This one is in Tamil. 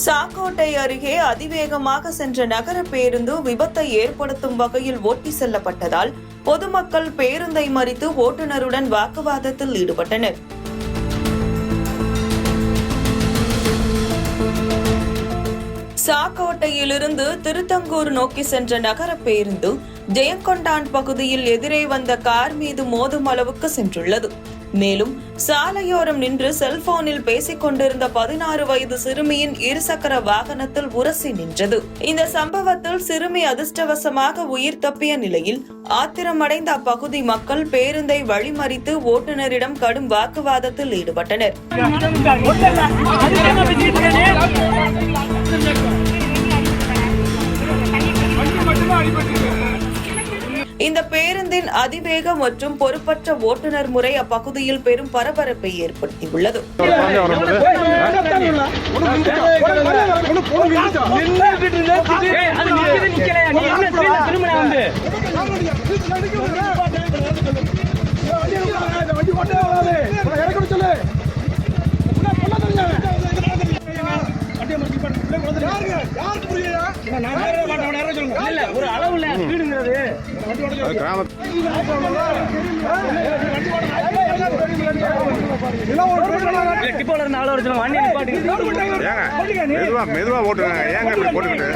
சாக்கோட்டை அருகே அதிவேகமாக சென்ற நகர பேருந்து விபத்தை ஏற்படுத்தும் வகையில் ஓட்டி செல்லப்பட்டதால் பொதுமக்கள் பேருந்தை மறித்து ஓட்டுநருடன் வாக்குவாதத்தில் ஈடுபட்டனர். சாக்கோட்டையிலிருந்து திருத்தங்கூர் நோக்கி சென்ற நகர பேருந்து ஜெயங்கொண்டான் பகுதியில் எதிரே வந்த கார் மீது மோதும் அளவுக்கு சென்றுள்ளது. மேலும் சாலையோரம் நின்று செல்போனில் பேசிக் கொண்டிருந்த 16 வயது சிறுமியின் இருசக்கர வாகனத்தில் உரசி நின்றது. இந்த சம்பவத்தில் சிறுமி அதிர்ஷ்டவசமாக உயிர் தப்பிய நிலையில் ஆத்திரமடைந்த அப்பகுதி மக்கள் பேருந்தை வழிமறித்து ஓட்டுநரிடம் கடும் வாக்குவாதத்தில் ஈடுபட்டனர். இந்த பேருந்தின் அதிவேக மற்றும் பொறுப்பற்ற ஓட்டுநர் முறை அப்பகுதியில் பெரும் பரபரப்பை ஏற்படுத்தியுள்ளது. ஒரு அளவுல வீடுங்கிறது மெதுவா ஓட்டுங்க. ஏங்க போட்டுக்கிட்டு